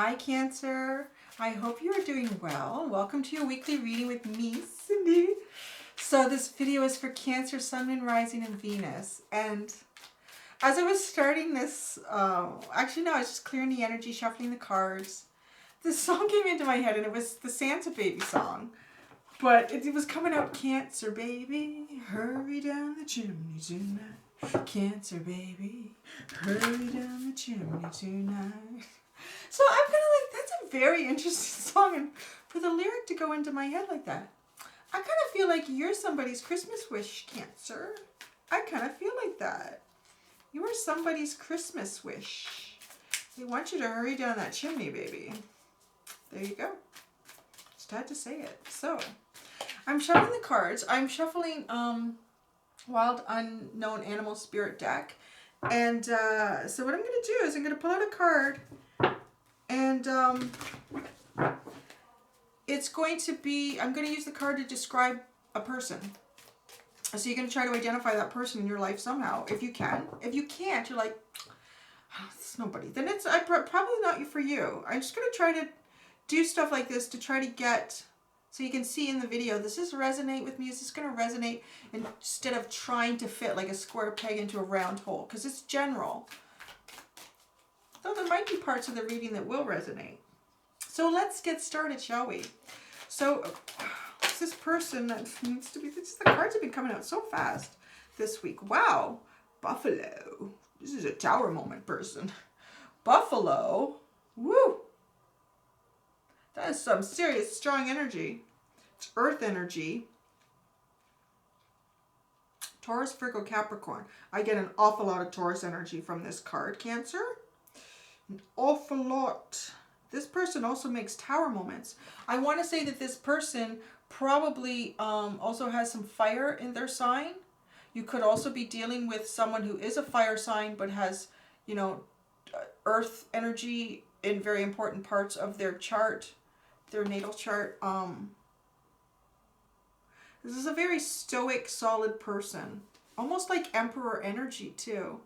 Hi Cancer, I hope you are doing well. Welcome to your weekly reading with me, Cindy. So this video is for Cancer, Sun, Moon, Rising, and Venus. And as I was starting this, actually no, I was just clearing the energy, shuffling the cards. This song came into my head and it was the Santa Baby song. But it was coming out, Cancer baby, hurry down the chimney tonight. Cancer baby, hurry down the chimney tonight. So I'm kind of like, that's a very interesting song, and for the lyric to go into my head like that, I kind of feel like you're somebody's Christmas wish, Cancer. I kind of feel like that. You are somebody's Christmas wish. They want you to hurry down that chimney, baby. There you go. Just had to say it. So, I'm shuffling the cards. I'm shuffling Wild Unknown Animal Spirit deck. And so what I'm going to do is I'm going to pull out a card. And it's going to be, I'm going to use the card to describe a person. So you're going to try to identify that person in your life somehow, if you can. If you can't, you're like, oh, it's nobody. Then it's probably not for you. I'm just going to try to do stuff like this to try to get, so you can see in the video, does this resonate with me? Is this going to resonate instead of trying to fit like a square peg into a round hole? Because it's general. Though there might be parts of the reading that will resonate. So let's get started, shall we? So this person that needs to be, the cards have been coming out so fast this week. Wow. Buffalo. This is a tower moment person. Buffalo. Woo. That is some serious strong energy. It's earth energy. Taurus, Virgo, Capricorn. I get an awful lot of Taurus energy from this card, Cancer. An awful lot. This person also makes tower moments. I want to say that this person probably also has some fire in their sign. You could also be dealing with someone who is a fire sign but has, you know, earth energy in very important parts of their chart, their natal chart. This is a very stoic, solid person. Almost like Emperor energy too.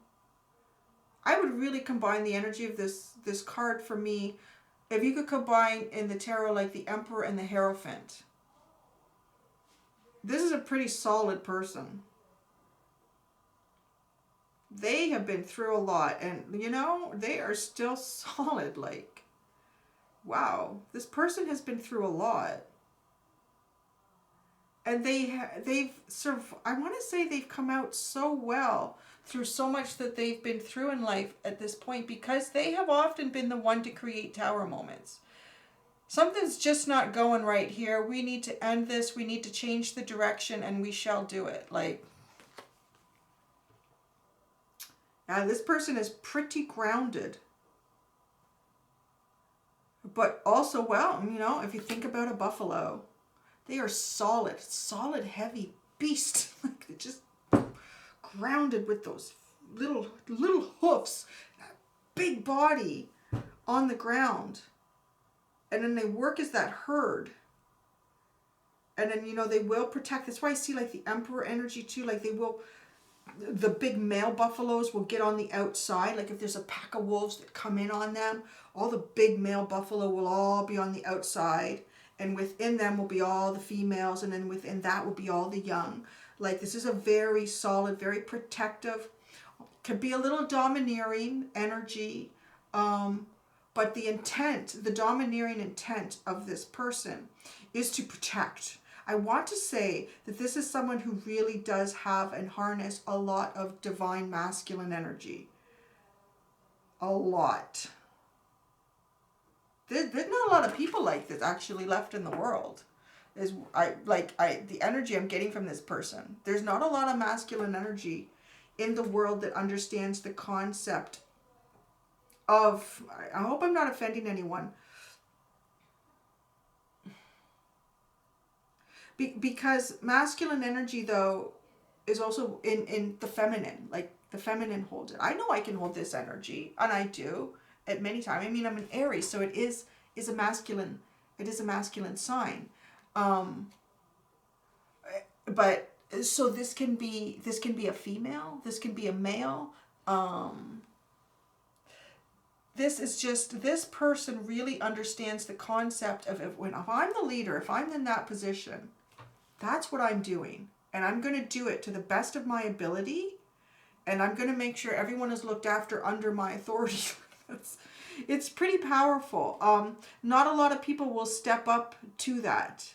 I would really combine the energy of this card for me. If you could combine in the tarot like the Emperor and the Hierophant. This is a pretty solid person. They have been through a lot and, you know, they are still solid. Like, wow. This person has been through a lot. And I want to say they've come out so well through so much that they've been through in life at this point, because they have often been the one to create tower moments. Something's just not going right here. We need to end this. We need to change the direction, and we shall do it. Like, now this person is pretty grounded. But also, well, you know, if you think about a buffalo, they are solid, heavy beast. Like, they're just grounded with those little hoofs, that big body on the ground. And then they work as that herd. And then, you know, they will protect. That's why I see like the Emperor energy too. Like the big male buffaloes will get on the outside. Like if there's a pack of wolves that come in on them, all the big male buffalo will all be on the outside. And within them will be all the females. And then within that will be all the young. Like, this is a very solid, very protective, could be a little domineering energy. But the intent, the domineering intent of this person is to protect. I want to say that this is someone who really does have and harness a lot of divine masculine energy. A lot. There's not a lot of people like this actually left in the world. The energy I'm getting from this person. There's not a lot of masculine energy in the world that understands the concept of, I hope I'm not offending anyone, because masculine energy though is also in the feminine. Like, the feminine holds it. I know I can hold this energy, and I do at many times. I mean, I'm an Aries, so it is a masculine sign. But so this can be a female, this can be a male. this is just, this person really understands the concept of if I'm the leader, if I'm in that position, that's what I'm doing. And I'm going to do it to the best of my ability. And I'm going to make sure everyone is looked after under my authority. It's pretty powerful. Not a lot of people will step up to that.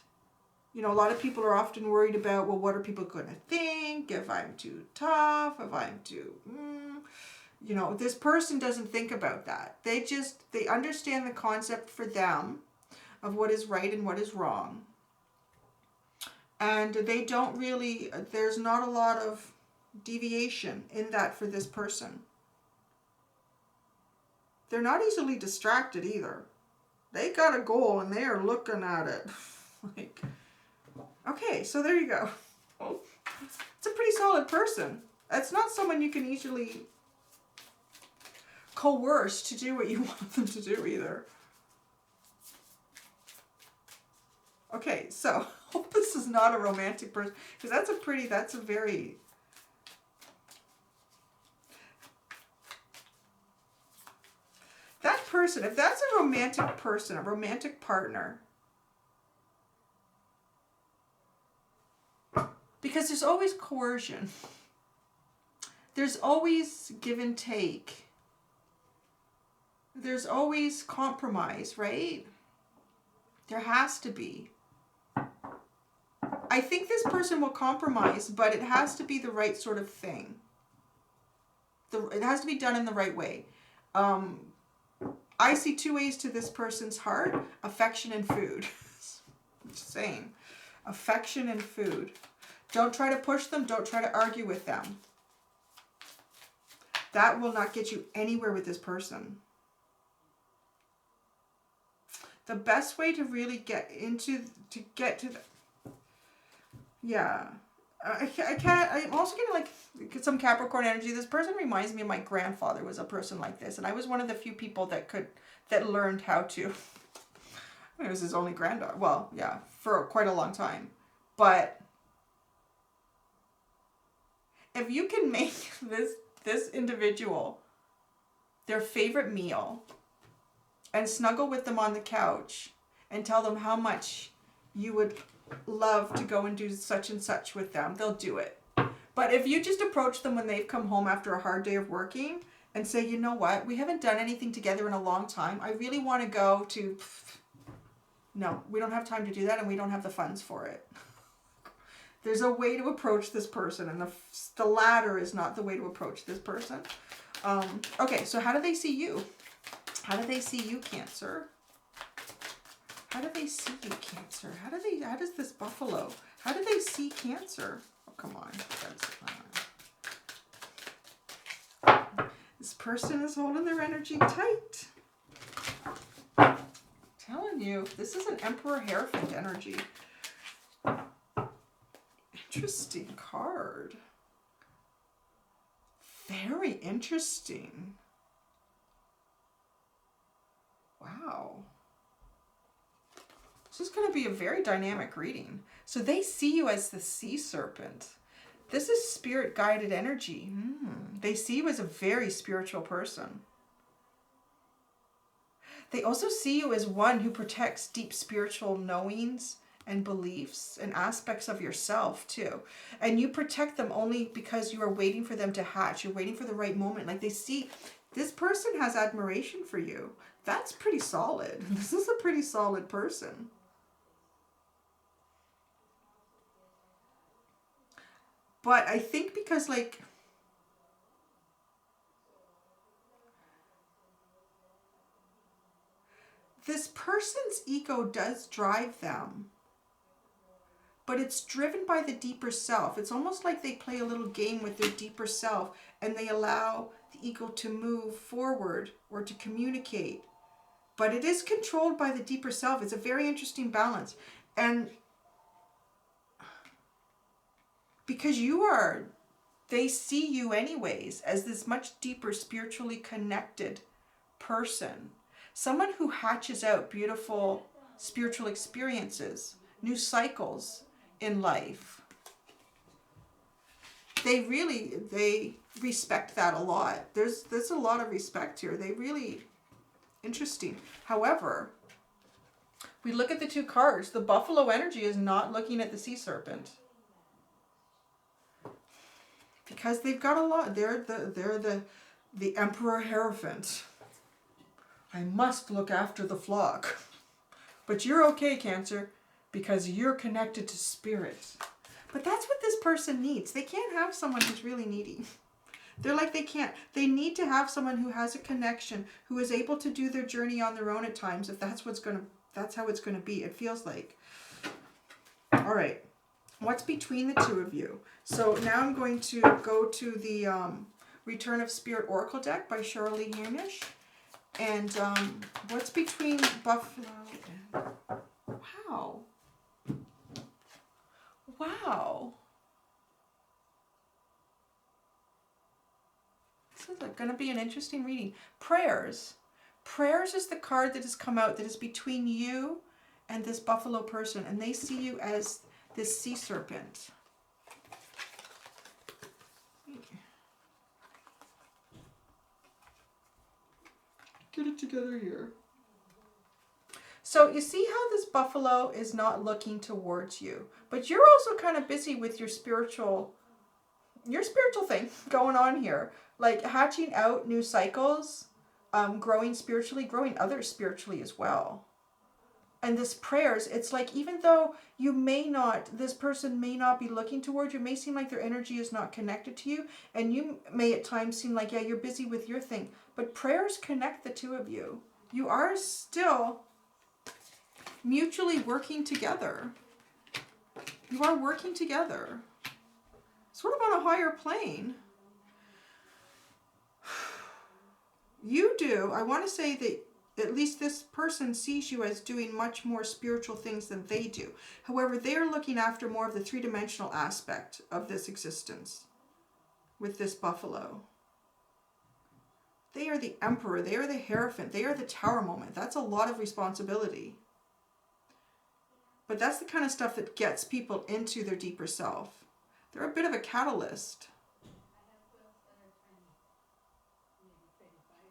You know, a lot of people are often worried about, well, what are people going to think if I'm too tough, if I'm too, you know, this person doesn't think about that. They understand the concept for them of what is right and what is wrong. And they don't really, there's not a lot of deviation in that for this person. They're not easily distracted either. They got a goal and they are looking at it. Like, okay, so there you go. It's a pretty solid person. It's not someone you can easily coerce to do what you want them to do either. Okay, so hope this is not a romantic person, because that's a very, that person, if that's a romantic person, a romantic partner, because there's always coercion. There's always give and take. There's always compromise, right? There has to be. I think this person will compromise, but it has to be the right sort of thing. It has to be done in the right way. I see two ways to this person's heart: affection and food. Just saying. Affection and food. Don't try to push them. Don't try to argue with them. That will not get you anywhere with this person. The best way to really get to the, yeah. I'm also getting like some Capricorn energy. This person reminds me of my grandfather was a person like this. And I was one of the few people that learned how to, it was his only granddaughter. Well, yeah, for quite a long time. But if you can make this individual their favorite meal and snuggle with them on the couch and tell them how much you would love to go and do such and such with them, they'll do it. But if you just approach them when they've come home after a hard day of working and say, you know what, we haven't done anything together in a long time. I really want to go to, no, we don't have time to do that and we don't have the funds for it. There's a way to approach this person, and the latter is not the way to approach this person. Okay, so how do they see you? How do they see you, Cancer? How do they see you, Cancer? How does this buffalo, how do they see Cancer? Oh, come on. This person is holding their energy tight. I'm telling you, this is an Emperor Hierophant energy. Interesting card. Very interesting. Wow. This is going to be a very dynamic reading. So they see you as the sea serpent. This is spirit guided energy. They see you as a very spiritual person. They also see you as one who protects deep spiritual knowings and beliefs and aspects of yourself too. And you protect them only because you are waiting for them to hatch. You're waiting for the right moment. Like they see, this person has admiration for you. That's pretty solid. This is a pretty solid person. But I think because like, this person's ego does drive them, but it's driven by the deeper self. It's almost like they play a little game with their deeper self and they allow the ego to move forward or to communicate. But it is controlled by the deeper self. It's a very interesting balance. And because they see you anyways as this much deeper spiritually connected person. Someone who hatches out beautiful spiritual experiences, new cycles in life. They respect that a lot. There's a lot of respect here. They really, Interesting. However, we look at the two cards. The buffalo energy is not looking at the sea serpent. Because they've got a lot. They're the Emperor Hierophant. I must look after the flock. But you're okay, Cancer, because you're connected to spirit. But that's what this person needs. They can't have someone who's really needy. They're like, they can't. They need to have someone who has a connection, who is able to do their journey on their own at times, if that's that's how it's gonna be, it feels like. All right. What's between the two of you? So now I'm going to go to the Return of Spirit Oracle deck by Shirley Hamish. And what's between Buffalo and... Wow. Wow. This is going to be an interesting reading. Prayers. Prayers is the card that has come out that is between you and this buffalo person. And they see you as this sea serpent. Get it together here. So you see how this buffalo is not looking towards you, but you're also kind of busy with your spiritual thing going on here, like hatching out new cycles, growing spiritually, growing others spiritually as well. And this prayers, it's like, even though you may not, this person may not be looking towards you, it may seem like their energy is not connected to you, and you may at times seem like, yeah, you're busy with your thing, but prayers connect the two of you. You are still mutually working together. You are working together. Sort of on a higher plane. You do. I want to say that at least this person sees you as doing much more spiritual things than they do. However, they are looking after more of the three-dimensional aspect of this existence with this buffalo. They are the Emperor. They are the Hierophant. They are the Tower moment. That's a lot of responsibility. But that's the kind of stuff that gets people into their deeper self. They're a bit of a catalyst.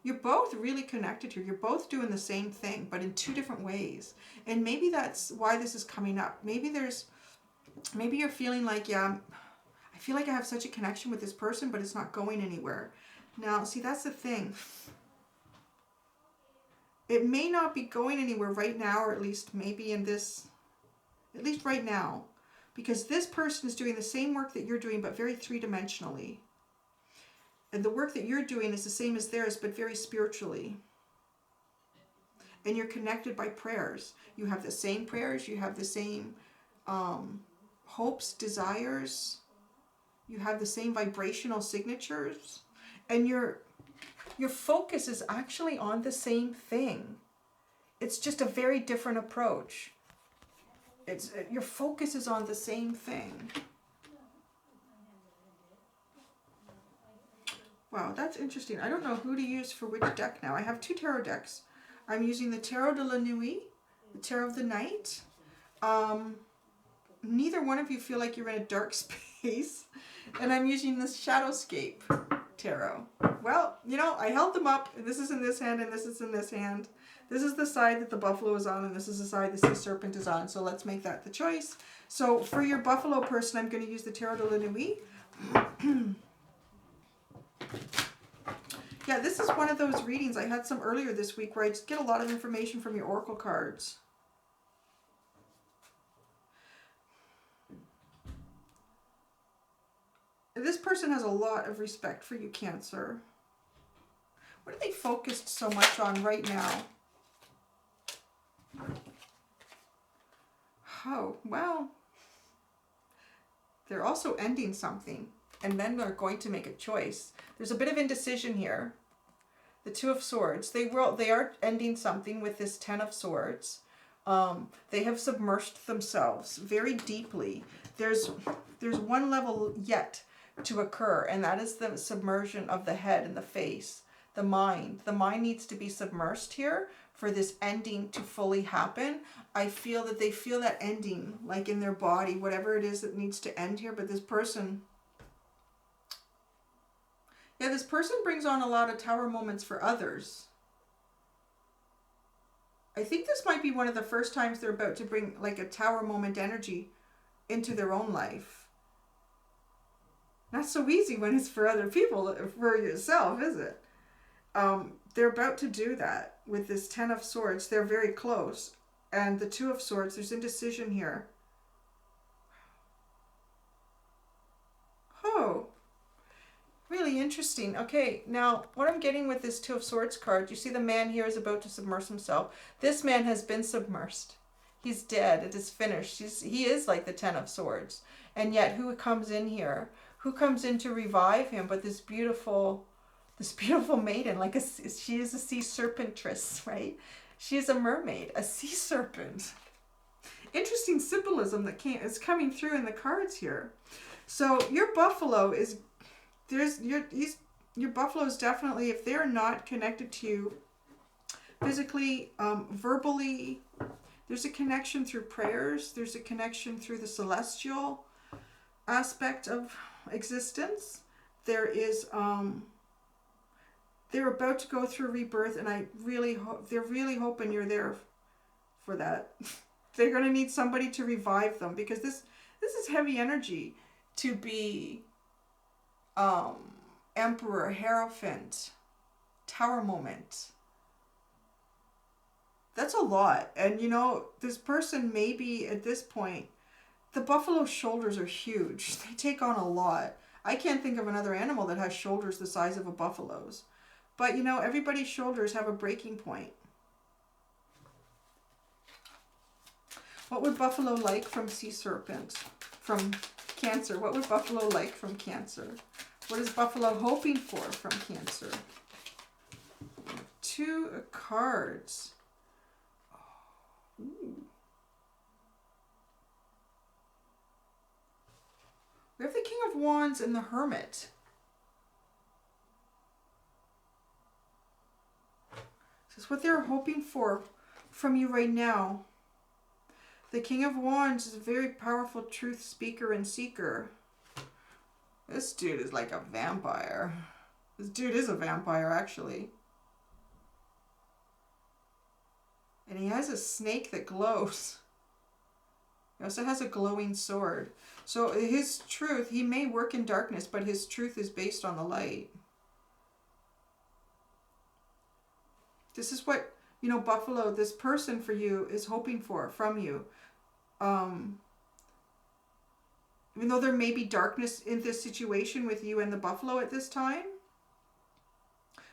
You're both really connected here. You're both doing the same thing, but in two different ways. And maybe that's why this is coming up. Maybe you're feeling like, yeah, I feel like I have such a connection with this person, but it's not going anywhere. Now, see, that's the thing. It may not be going anywhere right now, or at least maybe in this, at least right now, because this person is doing the same work that you're doing, but very three-dimensionally. And the work that you're doing is the same as theirs, but very spiritually. And you're connected by prayers. You have the same prayers. You have the same hopes, desires. You have the same vibrational signatures. And your focus is actually on the same thing. It's just a very different approach. Your focus is on the same thing. Wow, that's interesting. I don't know who to use for which deck now. I have two tarot decks. I'm using the Tarot de la Nuit, the Tarot of the Night. Neither one of you feel like you're in a dark space. And I'm using this Shadowscape Tarot. Well, you know, I held them up. This is in this hand and this is in this hand. This is the side that the buffalo is on and this is the side the sea serpent is on. So let's make that the choice. So for your buffalo person, I'm going to use the Tarot de la Nuit. Yeah, this is one of those readings. I had some earlier this week where I just get a lot of information from your oracle cards. This person has a lot of respect for you, Cancer. What are they focused so much on right now? Oh, well, they're also ending something. And then they're going to make a choice. There's a bit of indecision here. The Two of Swords. They are ending something with this Ten of Swords. They have submersed themselves very deeply. There's one level yet to occur, and that is the submersion of the head and the face, the mind. The mind needs to be submersed here for this ending to fully happen. I feel that they feel that ending, like in their body, whatever it is that needs to end here. But this person... Yeah, this person brings on a lot of tower moments for others. I think this might be one of the first times they're about to bring like a tower moment energy into their own life. Not so easy when it's for other people, for yourself, is it? They're about to do that with this Ten of Swords. They're very close. And the Two of Swords, there's indecision here. Oh, really interesting. Okay, now what I'm getting with this Two of Swords card, you see the man here is about to submerge himself. This man has been submersed. He's dead. It is finished. He is like the Ten of Swords. And yet who comes in here? Who comes in to revive him but this beautiful maiden? Like she is a sea serpentress, right? She is a mermaid, a sea serpent. Interesting symbolism that is coming through in the cards here. So your buffalo is your buffalo is definitely, if they're not connected to you physically, verbally, there's a connection through prayers. There's a connection through the celestial aspect of existence. There is they're about to go through rebirth, and they're really hoping you're there for that. They're going to need somebody to revive them, because this is heavy energy to be Emperor, Hierophant, Tower moment. That's a lot. And you know, this person maybe at this point, the buffalo's shoulders are huge. They take on a lot. I can't think of another animal that has shoulders the size of a buffalo's. But you know, everybody's shoulders have a breaking point. What would buffalo like from sea serpent? From Cancer? What would buffalo like from Cancer? What is buffalo hoping for from Cancer? Two cards. Ooh. We have the King of Wands and the Hermit. This is what they're hoping for from you right now. The King of Wands is a very powerful truth speaker and seeker. This dude is like a vampire. This dude is a vampire, actually. And he has a snake that glows. He also has a glowing sword. So his truth, he may work in darkness, but his truth is based on the light. This is what, you know, buffalo, this person for you is hoping for from you. Even though there may be darkness in this situation with you and the buffalo at this time,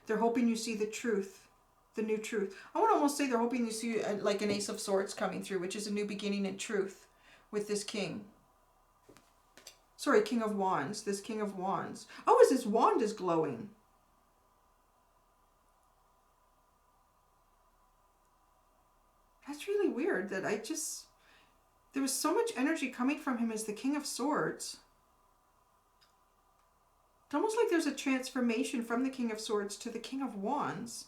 they're hoping you see the truth, the new truth. I would almost say they're hoping you see like an Ace of Swords coming through, which is a new beginning in truth with this king. Sorry, King of Wands, this King of Wands. Oh, is his wand is glowing. That's really weird that there was so much energy coming from him as the King of Swords. It's almost like there's a transformation from the King of Swords to the King of Wands,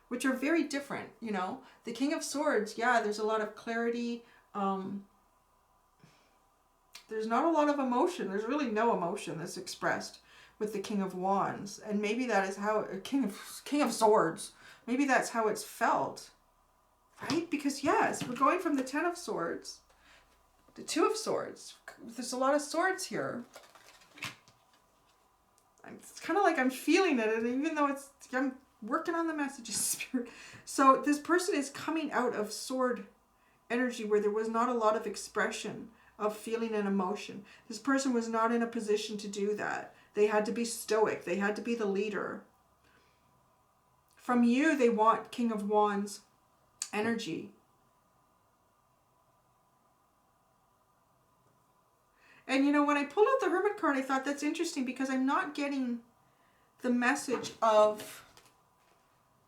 which are very different, you know. The King of Swords, yeah, there's a lot of clarity. There's not a lot of emotion. There's really no emotion that's expressed with the King of Wands. And maybe that is how, King of Swords, maybe that's how it's felt. Right? Because yes, we're going from the Ten of Swords, the Two of Swords. There's a lot of swords here. It's kind of like I'm feeling it, and even though I'm working on the messages, Spirit. So this person is coming out of sword energy where there was not a lot of expression of feeling and emotion. This person was not in a position to do that. They had to be stoic. They had to be the leader. From you, they want King of Wands energy. And you know, when I pulled out the Hermit card, I thought that's interesting because I'm not getting the message of,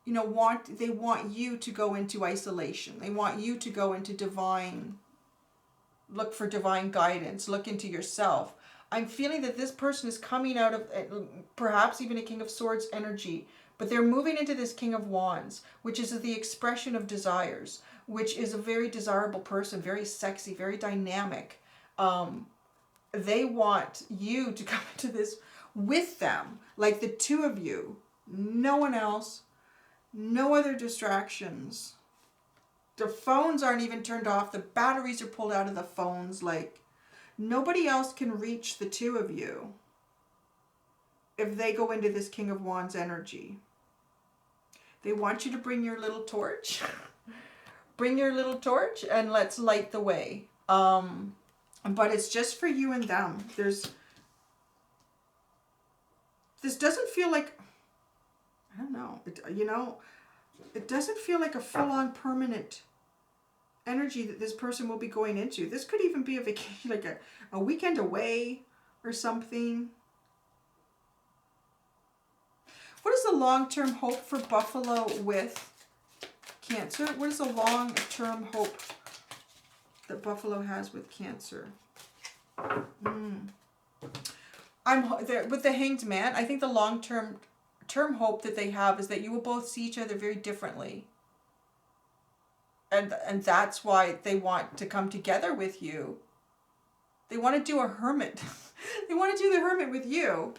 you know, they want you to go into isolation. They want you to go into look for divine guidance, look into yourself. I'm feeling that this person is coming out of perhaps even a King of Swords energy, but they're moving into this King of Wands, which is the expression of desires, which is a very desirable person, very sexy, very dynamic. They want you to come into this with them, like the two of you, no one else, no other distractions. The phones aren't even turned off. The batteries are pulled out of the phones. Like, nobody else can reach the two of you if they go into this King of Wands energy. They want you to bring your little torch. Bring your little torch and let's light the way. But it's just for you and them. This doesn't feel like, I don't know, it doesn't feel like a full-on permanent energy that this person will be going into. This could even be a vacation, like a weekend away or something. What is the long-term hope for Buffalo with Cancer? What is the long-term hope that Buffalo has with Cancer? I'm there with the Hanged Man. I think the long-term hope that they have is that you will both see each other very differently. And that's why they want to come together with you. They want to do a hermit. They want to do the hermit with you.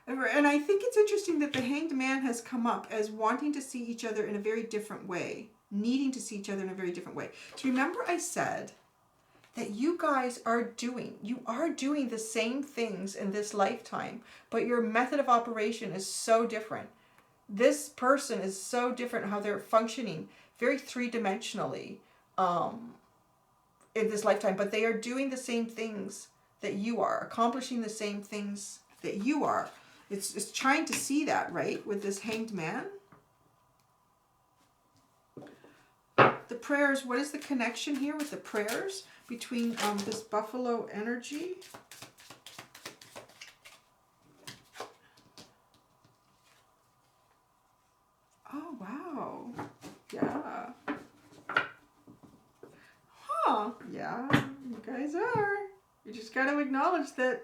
And I think it's interesting that the Hanged Man has come up as wanting to see each other in a very different way. Needing to see each other in a very different way. So remember I said that you guys are doing the same things in this lifetime, but your method of operation is so different. This person is so different how they're functioning, very three-dimensionally in this lifetime, but they are doing the same things that you are, accomplishing the same things that you are. It's trying to see that, right, with this Hanged Man. The prayers, what is the connection here with the prayers between this Buffalo energy? Oh, wow. Yeah. Huh. Yeah, you guys are. You just got to acknowledge that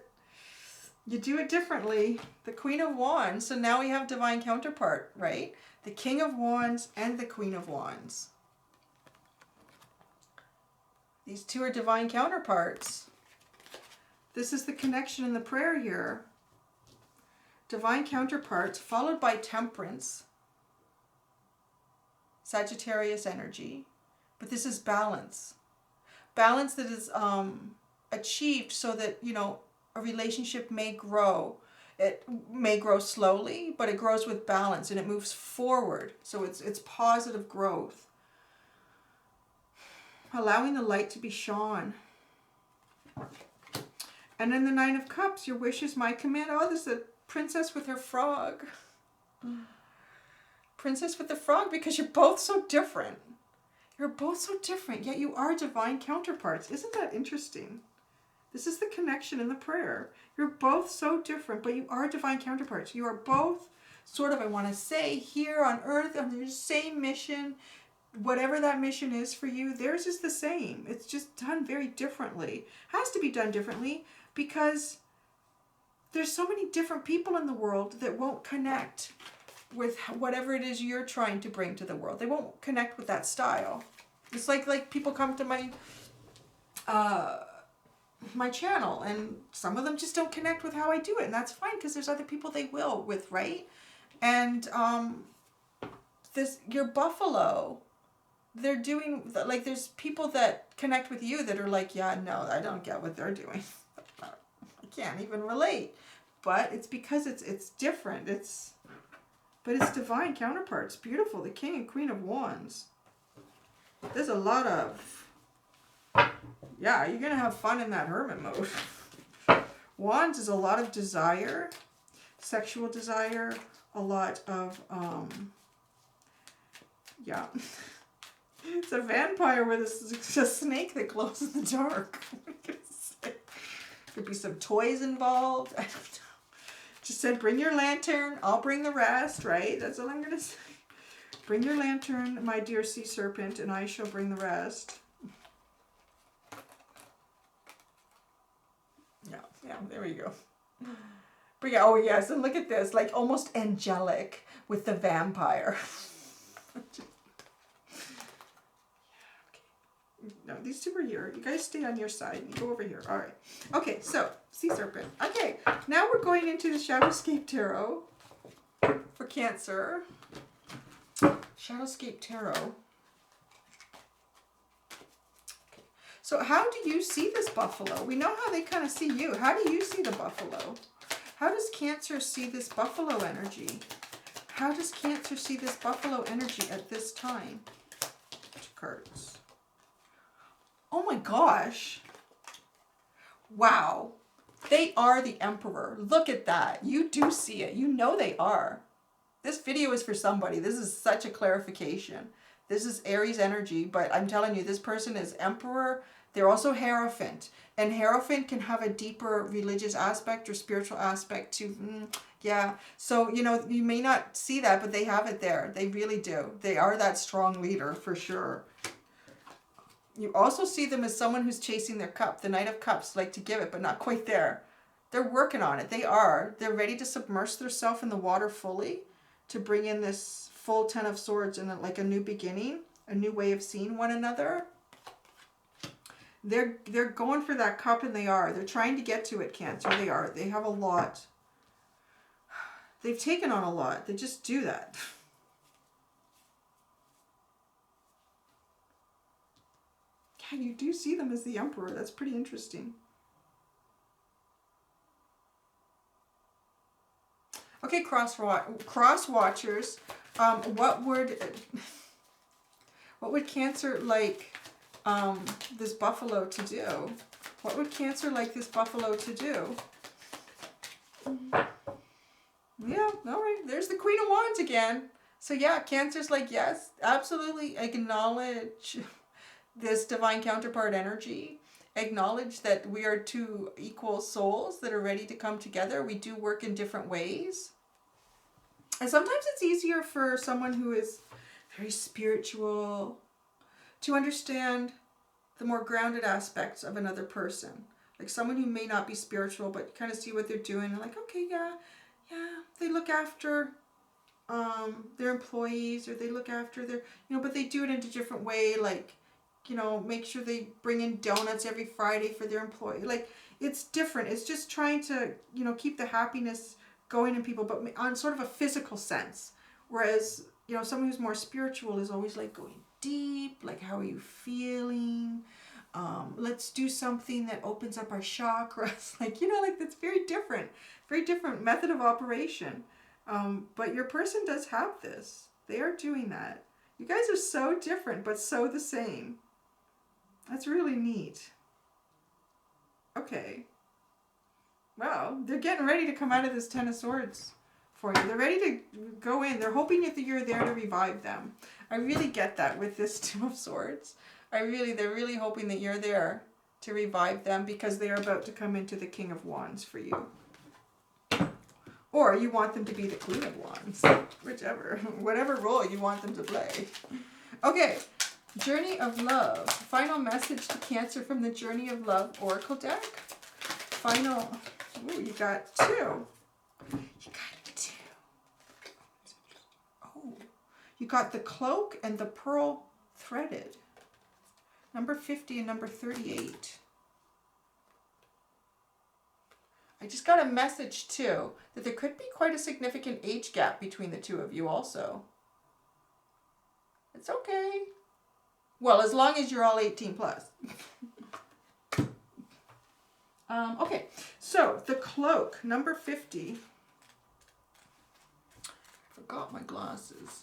you do it differently. The Queen of Wands. So now we have divine counterpart, right? The King of Wands and the Queen of Wands. These two are divine counterparts. This is the connection in the prayer here. Divine counterparts followed by Temperance. Sagittarius energy. But this is balance. Balance that is achieved so that, a relationship may grow. It may grow slowly, but it grows with balance and it moves forward. So it's positive growth. Allowing the light to be shone. And then the Nine of Cups, your wish is my command. Oh, this is a princess with her frog. Princess with the frog, because you're both so different. You're both so different, yet you are divine counterparts. Isn't that interesting? This is the connection in the prayer. You're both so different, but you are divine counterparts. You are both sort of, I want to say, here on earth on the same mission. Whatever that mission is for you, theirs is the same. It's just done very differently. Has to be done differently because there's so many different people in the world that won't connect with whatever it is you're trying to bring to the world. They won't connect with that style. It's like people come to my my channel and some of them just don't connect with how I do it, and that's fine because there's other people they will with, right? And your Buffalo, they're doing, like, there's people that connect with you that are like, yeah, no, I don't get what they're doing. I can't even relate. But it's because it's different. But it's divine counterparts. Beautiful. The King and Queen of Wands. There's a lot of, yeah, you're going to have fun in that hermit mode. Wands is a lot of desire, sexual desire, a lot of, yeah. It's a vampire with a snake that glows in the dark. Could be some toys involved. I don't know. Just said, bring your lantern. I'll bring the rest, right? That's what I'm going to say. Bring your lantern, my dear sea serpent, and I shall bring the rest. Yeah, there we go. But yeah, oh yes, and look at this, like almost angelic with the vampire. No, these two are here. You guys stay on your side. You go over here. All right. Okay, so, Sea Serpent. Okay, now we're going into the Shadowscape Tarot for Cancer. Shadowscape Tarot. Okay. So how do you see this buffalo? We know how they kind of see you. How do you see the buffalo? How does Cancer see this buffalo energy? How does Cancer see this buffalo energy at this time? 2 cards. Oh my gosh. Wow. They are the Emperor. Look at that. You do see it. You know they are. This video is for somebody. This is such a clarification. This is Aries energy, but I'm telling you, this person is Emperor. They're also Hierophant. And Hierophant can have a deeper religious aspect or spiritual aspect to, yeah. So, you know, you may not see that, but they have it there. They really do. They are that strong leader for sure. You also see them as someone who's chasing their cup. The Knight of Cups, like to give it, but not quite there. They're working on it. They are. They're ready to submerge themselves in the water fully to bring in this full 10 of Swords and like a new beginning, a new way of seeing one another. They're going for that cup, and they are. They're trying to get to it, Cancer. They are. They have a lot. They've taken on a lot. They just do that. Yeah, you do see them as the Emperor. That's pretty interesting. Okay, cross watchers. What would Cancer like this buffalo to do? What would Cancer like this buffalo to do? Yeah, all right. There's the Queen of Wands again. So yeah, Cancer's like, yes, absolutely acknowledge this divine counterpart energy. Acknowledge that we are 2 equal souls that are ready to come together. We do work in different ways. And sometimes it's easier for someone who is very spiritual to understand the more grounded aspects of another person. Like someone who may not be spiritual, but you kind of see what they're doing. And like, okay, yeah, they look after their employees, or they look after their, you know, but they do it in a different way. Like, you know, make sure they bring in donuts every Friday for their employee. Like, it's different. It's just trying to, you know, keep the happiness going in people, but on sort of a physical sense. Whereas, you know, someone who's more spiritual is always like going deep, like, how are you feeling? Let's do something that opens up our chakras. Like, you know, like, that's very different method of operation. But your person does have this. They are doing that. You guys are so different, but so the same. That's really neat. Okay. Wow, they're getting ready to come out of this 10 of Swords for you. They're ready to go in. They're hoping that you're there to revive them. I really get that with this 2 of Swords. They're really hoping that you're there to revive them, because they are about to come into the King of Wands for you. Or you want them to be the Queen of Wands. Whichever. Whatever role you want them to play. Okay. Journey of Love. Final message to Cancer from the Journey of Love Oracle deck. Final. Ooh, you got 2. You got 2. Oh. You got the Cloak and the Pearl Threaded. Number 50 and number 38. I just got a message too that there could be quite a significant age gap between the 2 of you also. It's okay. Well, as long as you're all 18 plus. Okay, so the Cloak, number 50. Forgot my glasses.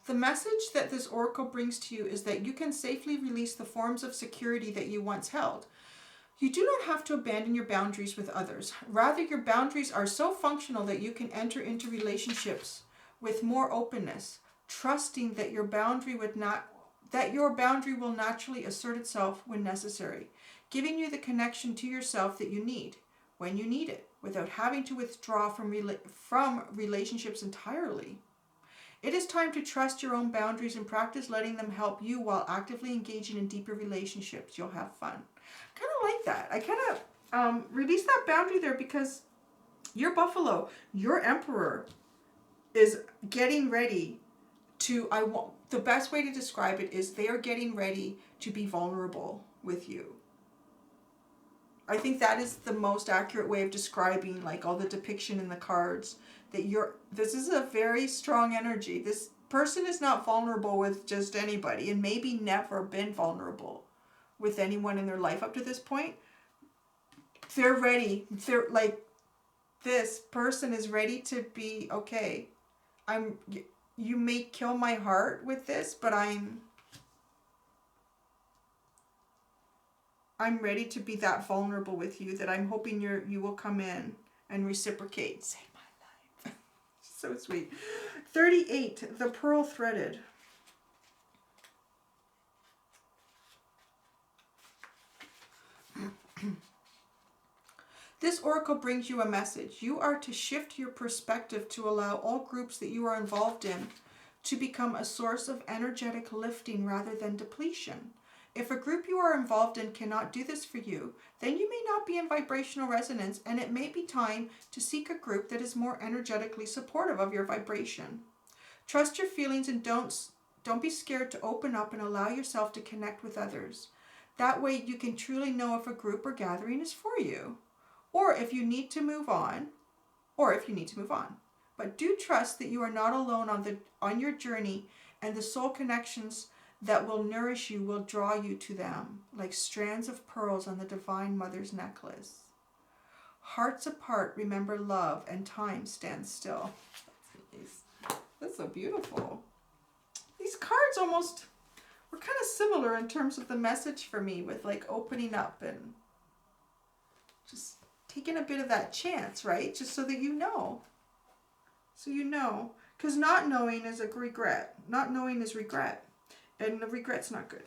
The message that this oracle brings to you is that you can safely release the forms of security that you once held. You do not have to abandon your boundaries with others. Rather, your boundaries are so functional that you can enter into relationships with more openness, trusting that your boundary will naturally assert itself when necessary, giving you the connection to yourself that you need when you need it, without having to withdraw from relationships entirely. It is time to trust your own boundaries and practice letting them help you while actively engaging in deeper relationships. You'll have fun. Kind of like that. I kind of release that boundary there, because your buffalo, your Emperor, is getting ready to, the best way to describe it is they are getting ready to be vulnerable with you. I think that is the most accurate way of describing like all the depiction in the cards that this is a very strong energy. This person is not vulnerable with just anybody, and maybe never been vulnerable with anyone in their life up to this point. They're ready. They're like, this person is ready to be, okay, you may kill my heart with this, but I'm ready to be that vulnerable with you, that I'm hoping you will come in and reciprocate. Save my life. So sweet. 38, the pearl threaded. This oracle brings you a message. You are to shift your perspective to allow all groups that you are involved in to become a source of energetic lifting rather than depletion. If a group you are involved in cannot do this for you, then you may not be in vibrational resonance, and it may be time to seek a group that is more energetically supportive of your vibration. Trust your feelings and don't be scared to open up and allow yourself to connect with others. That way you can truly know if a group or gathering is for you, or if you need to move on. But do trust that you are not alone on your journey, and the soul connections that will nourish you will draw you to them, like strands of pearls on the Divine Mother's necklace. Hearts apart, remember love, and time stands still. That's so beautiful. These cards almost were kind of similar in terms of the message for me, with like opening up and just taking a bit of that chance, right? Just so that you know. So you know. Because not knowing is a regret. Not knowing is regret. And the regret's not good.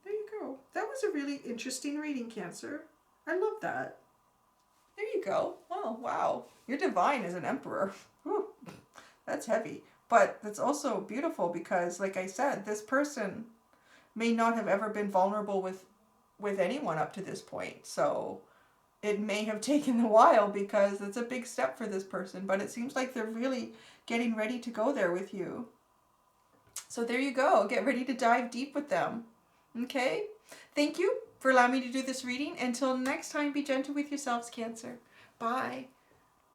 There you go. That was a really interesting reading, Cancer. I love that. There you go. Oh, wow. You're divine as an emperor. Whew. That's heavy. But that's also beautiful because, like I said, this person may not have ever been vulnerable with anyone up to this point. So it may have taken a while because it's a big step for this person. But it seems like they're really getting ready to go there with you. So there you go. Get ready to dive deep with them. Okay? Thank you for allowing me to do this reading. Until next time, be gentle with yourselves, Cancer. Bye.